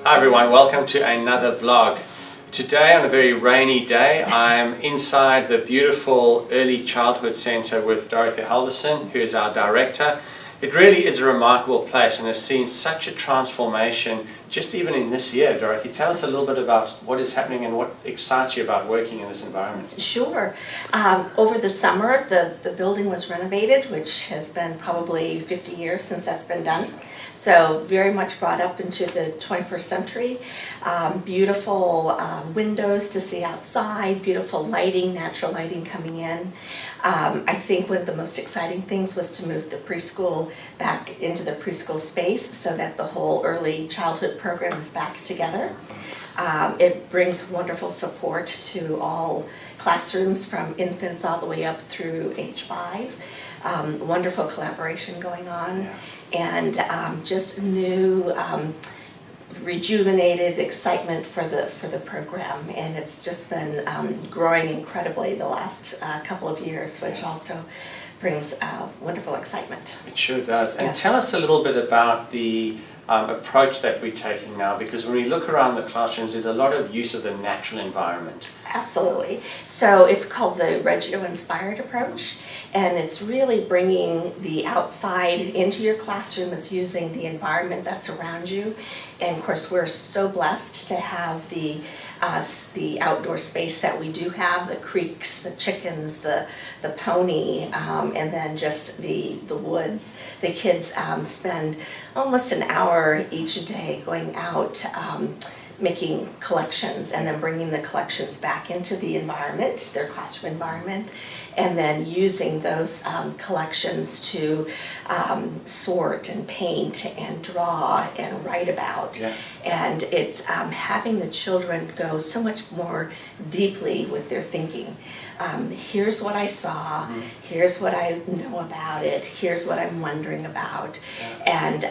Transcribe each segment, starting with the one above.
Hi everyone, welcome to another vlog. Today on a very rainy day, I'm inside the beautiful Early Childhood Centre with Dorothy Halverson, who is our director. It really is a remarkable place and has seen such a transformation just even in this year. Dorothy, tell us a little bit about what is happening and what excites you about working in this environment. Sure. Over the summer, the building was renovated, which has been probably 50 years since that's been done. So very much brought up into the 21st century. Beautiful windows to see outside, beautiful lighting, natural lighting coming in. I think one of the most exciting things was to move the preschool back into the preschool space so that the whole early childhood program is back together. It brings wonderful support to all classrooms from infants all the way up through age 5. Wonderful collaboration going on, and just new rejuvenated excitement for the program, and it's just been growing incredibly the last couple of years, which also brings wonderful excitement. It sure does. And tell us a little bit about the approach that we're taking now, because when we look around the classrooms, there's a lot of use of the natural environment. Absolutely. So it's called the Reggio-inspired approach, and it's really bringing the outside into your classroom. It's using the environment that's around you, and of course we're so blessed to have the outdoor space that we do have, the creeks, the chickens, the pony, and then just the woods. The kids spend almost an hour each day going out making collections and then bringing the collections back into the environment, their classroom environment, and then using those collections to sort and paint and draw and write about. Yeah. And it's having the children go so much more deeply with their thinking. Here's what I saw, here's what I know about it, here's what I'm wondering about, and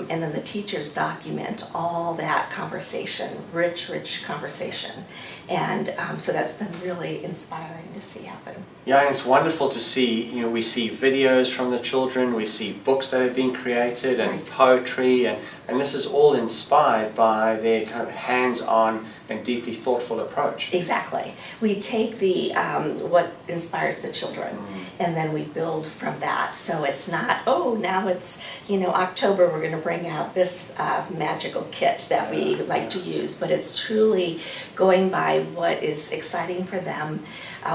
then the teachers document all that conversation, rich conversation, and so that's been really inspiring to see happen. Yeah, and it's wonderful to see, we see videos from the children, we see books that have been created and poetry, and this is all inspired by their kind of hands-on and deeply thoughtful approach. Exactly. We take the what inspires the children, and then we build from that. So it's not, oh, now it's October, we're going to bring out this magical kit that we like to use, but it's truly going by what is exciting for them,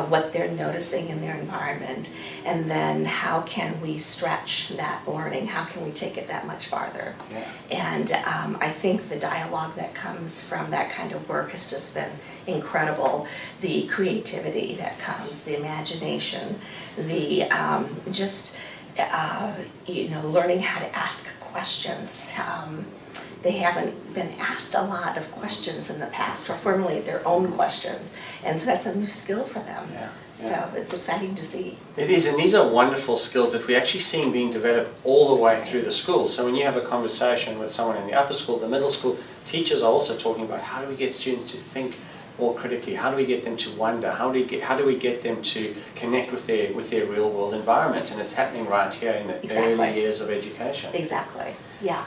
what they're noticing in their environment, and then how can we stretch that learning, how can we take it that much farther. And I think the dialogue that comes from that kind of work has just been incredible. The creativity that comes, the imagination, the learning how to ask questions. They haven't been asked a lot of questions in the past or formulate their own questions, and so that's a new skill for them. So it's exciting to see. It is, and these are wonderful skills that we're actually seeing being developed all the way through the school. So when you have a conversation with someone in the upper school, the middle school, teachers are also talking about how do we get students to think more critically, how do we get them to wonder, how do we get them to connect with their real world environment, and it's happening right here in the early years of education. Exactly, yeah.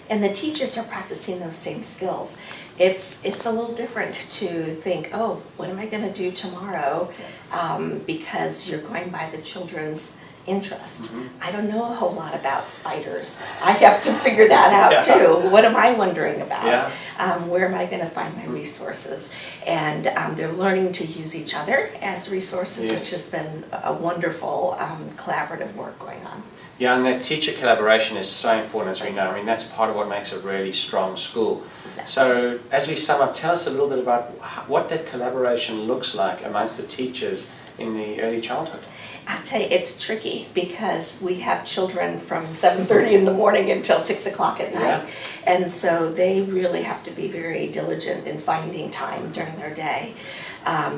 And the teachers are practicing those same skills. It's a little different to think, oh, what am I going to do tomorrow? Because you're going by the children's interest. I don't know a whole lot about spiders. I have to figure that out too. What am I wondering about? Where am I going to find my resources? And they're learning to use each other as resources, which has been a wonderful collaborative work going on. Yeah, and that teacher collaboration is so important, as we know. I mean, that's part of what makes a really strong school. Exactly. So, as we sum up, tell us a little bit about what that collaboration looks like amongst the teachers in the early childhood. I'll tell you, it's tricky because we have children from 7:30 in the morning until 6 o'clock at night. And so they really have to be very diligent in finding time during their day.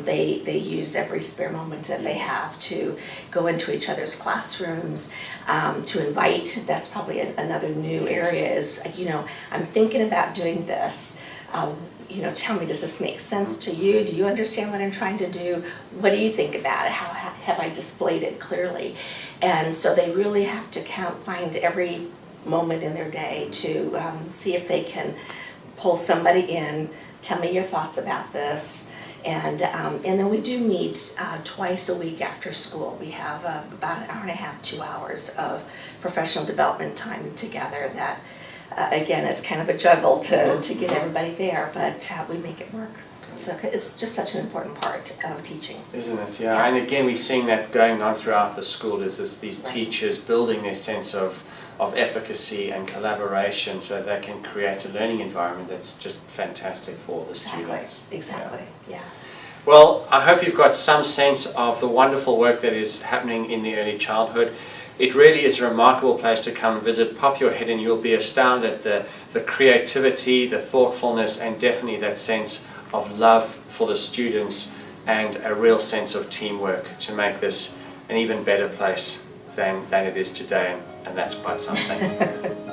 They use every spare moment that they have to go into each other's classrooms, to invite. That's probably another new area is, I'm thinking about doing this. Tell me, does this make sense to you? Do you understand what I'm trying to do? What do you think about it? How have I displayed it clearly? And so they really have to find every moment in their day to see if they can pull somebody in, tell me your thoughts about this. And then we do meet twice a week after school. We have about an hour and a half, 2 hours of professional development time together that, again, it's kind of a juggle to get everybody there, but we make it work. So it's just such an important part of teaching. Isn't it? Yeah. And again, we're seeing that going on throughout the school is these teachers building their sense of efficacy and collaboration so they can create a learning environment that's just fantastic for the students. Exactly, yeah. Well, I hope you've got some sense of the wonderful work that is happening in the early childhood. It really is a remarkable place to come and visit. Pop your head in, you'll be astounded at the creativity, the thoughtfulness, and definitely that sense of love for the students and a real sense of teamwork to make this an even better place than it is today, and that's quite something.